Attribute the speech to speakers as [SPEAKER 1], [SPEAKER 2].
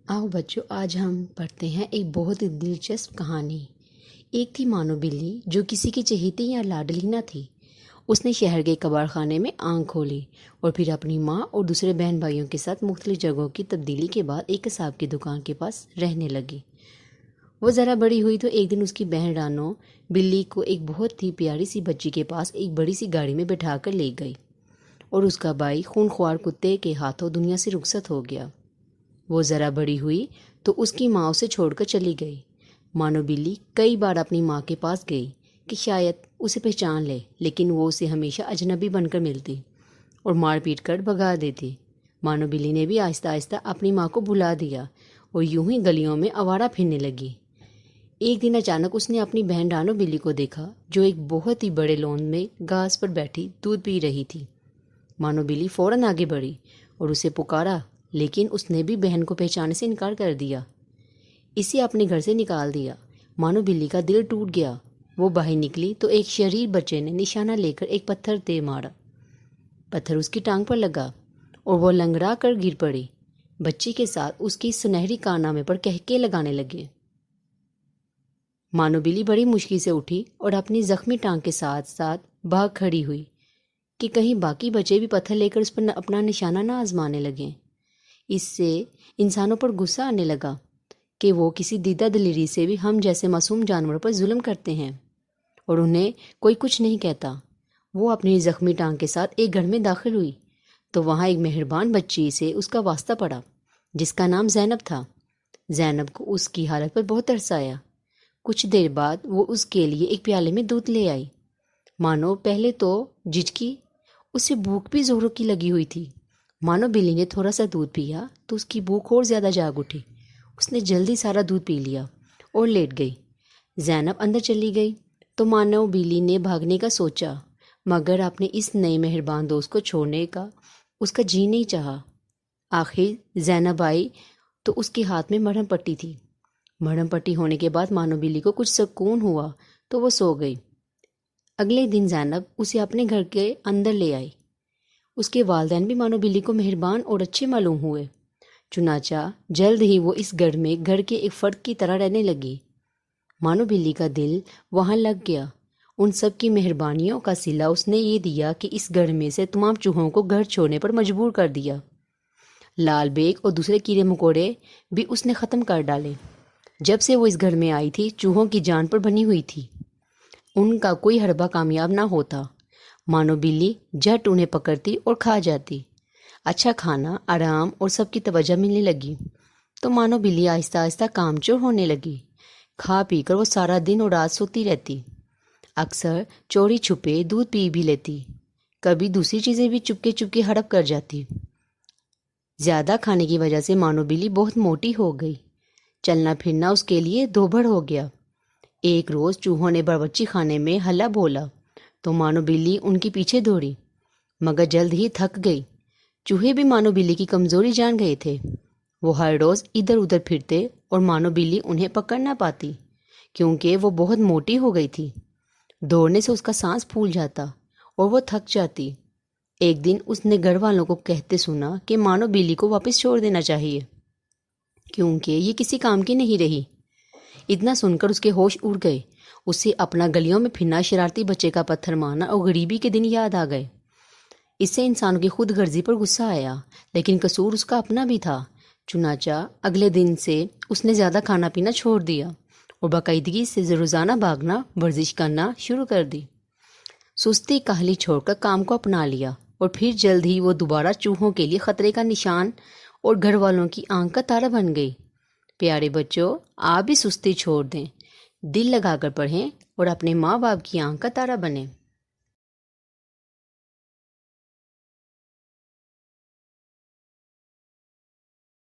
[SPEAKER 1] आओ बच्चों, आज हम पढ़ते हैं एक बहुत ही दिलचस्प कहानी। एक थी मानो बिल्ली जो किसी की चहेती या लाडली न थी। उसने शहर के कबाड़खाने में आंख खोली और फिर अपनी माँ और दूसरे बहन भाइयों के साथ मुख्तलिफ जगहों की तब्दीली के बाद एक कसाब की दुकान के पास रहने लगी। वो ज़रा बड़ी हुई तो एक दिन उसकी बहन रानो बिल्ली को एक बहुत ही प्यारी सी बच्ची के पास एक बड़ी सी गाड़ी में बैठा कर ले गई और उसका भाई खूनख्वार कुत्ते के हाथों दुनिया से रुखसत हो गया। वो ज़रा बड़ी हुई तो उसकी माँ उसे छोड़कर चली गई। मानो बिल्ली कई बार अपनी माँ के पास गई कि शायद उसे पहचान ले, लेकिन वो उसे हमेशा अजनबी बनकर मिलती और मार पीट कर भगा देती। मानो बिल्ली ने भी आहिस्ता आहिस्ता अपनी माँ को भुला दिया और यूं ही गलियों में आवारा फिरने लगी। एक दिन अचानक उसने अपनी बहन रानो बिल्ली को देखा जो एक बहुत ही बड़े लॉन में घास पर बैठी दूध पी रही थी। मानो बिल्ली फौरन आगे बढ़ी और उसे पुकारा, लेकिन उसने भी बहन को पहचानने से इनकार कर दिया। इसे अपने घर से निकाल दिया। मानो बिल्ली का दिल टूट गया। वो बाहर निकली तो एक शरीर बच्चे ने निशाना लेकर एक पत्थर दे मारा। पत्थर उसकी टांग पर लगा और वो लंगड़ा कर गिर पड़ी। बच्ची के साथ उसकी सुनहरी कारनामे पर कहके लगाने लगे। मानो बिल्ली बड़ी मुश्किल से उठी और अपनी जख्मी टांग के साथ साथ भाग खड़ी हुई कि कहीं बाकी बच्चे भी पत्थर लेकर उस पर अपना निशाना न आजमाने लगे। इससे इंसानों पर गुस्सा आने लगा कि वो किसी दीदा दिलेरी से भी हम जैसे मासूम जानवरों पर जुल्म करते हैं और उन्हें कोई कुछ नहीं कहता। वो अपनी जख्मी टांग के साथ एक घर में दाखिल हुई तो वहाँ एक मेहरबान बच्ची से उसका वास्ता पड़ा जिसका नाम ज़ैनब था। ज़ैनब को उसकी हालत पर बहुत तरस आया। कुछ देर बाद वो उसके लिए एक प्याले में दूध ले आई। मानो पहले तो झिझकी, उसे भूख भी जोरों की लगी हुई थी। मानो बिल्ली ने थोड़ा सा दूध पिया तो उसकी भूख और ज़्यादा जाग उठी। उसने जल्दी सारा दूध पी लिया और लेट गई। ज़ैनब अंदर चली गई तो मानो बिल्ली ने भागने का सोचा, मगर अपने इस नए मेहरबान दोस्त को छोड़ने का उसका जी नहीं चाहा। आखिर ज़ैनब आई तो उसके हाथ में मरहम पट्टी थी। मरहम पट्टी होने के बाद मानो बिल्ली को कुछ सुकून हुआ तो वो सो गई। अगले दिन ज़ैनब उसे अपने घर के अंदर ले आई। उसके वालिदैन भी मानो बिल्ली को मेहरबान और अच्छे मालूम हुए। चुनाचा जल्द ही वो इस घर में घर के एक फर्द की तरह रहने लगी। मानो बिल्ली का दिल वहाँ लग गया। उन सब की मेहरबानियों का सिला उसने ये दिया कि इस घर में से तमाम चूहों को घर छोड़ने पर मजबूर कर दिया। लाल बेग और दूसरे कीड़े मकोड़े भी उसने ख़त्म कर डाले। जब से वो इस घर में आई थी चूहों की जान पर बनी हुई थी। उनका कोई हरबा कामयाब ना होता। मानो बिल्ली झट उन्हें पकड़ती और खा जाती। अच्छा खाना, आराम और सबकी तवज्जो मिलने लगी तो मानो बिल्ली आहिस्ता आहिस्ता कामचोर होने लगी। खा पी कर वो सारा दिन और रात सोती रहती। अक्सर चोरी छुपे दूध पी भी लेती। कभी दूसरी चीज़ें भी चुपके चुपके हड़प कर जाती। ज़्यादा खाने की वजह से मानो बिल्ली बहुत मोटी हो गई। चलना फिरना उसके लिए दोभर हो गया। एक रोज़ चूहों ने बावर्ची खाने में हल्ला बोला तो मानो बिल्ली उनके पीछे दौड़ी, मगर जल्द ही थक गई। चूहे भी मानो बिल्ली की कमज़ोरी जान गए थे। वो हर रोज़ इधर उधर फिरते और मानो बिल्ली उन्हें पकड़ ना पाती क्योंकि वो बहुत मोटी हो गई थी। दौड़ने से उसका सांस फूल जाता और वो थक जाती। एक दिन उसने घर वालों को कहते सुना कि मानो बिल्ली को वापस छोड़ देना चाहिए क्योंकि ये किसी काम की नहीं रही। इतना सुनकर उसके होश उड़ गए। उसे अपना गलियों में फिरना, शरारती बच्चे का पत्थर मारना और गरीबी के दिन याद आ गए। इससे इंसानों की खुद गर्जी पर गुस्सा आया, लेकिन कसूर उसका अपना भी था। चुनाचा अगले दिन से उसने ज़्यादा खाना पीना छोड़ दिया और बाकायदगी से रोज़ाना भागना, वर्जिश करना शुरू कर दी। सुस्ती काहली छोड़कर काम को अपना लिया और फिर जल्द ही वो दोबारा चूहों के लिए ख़तरे का निशान और घर वालों की आंख का तारा बन गई। प्यारे बच्चों, आप भी सुस्ती छोड़ दें, दिल लगाकर पढ़ें और अपने माँ बाप की आंख का तारा बनें।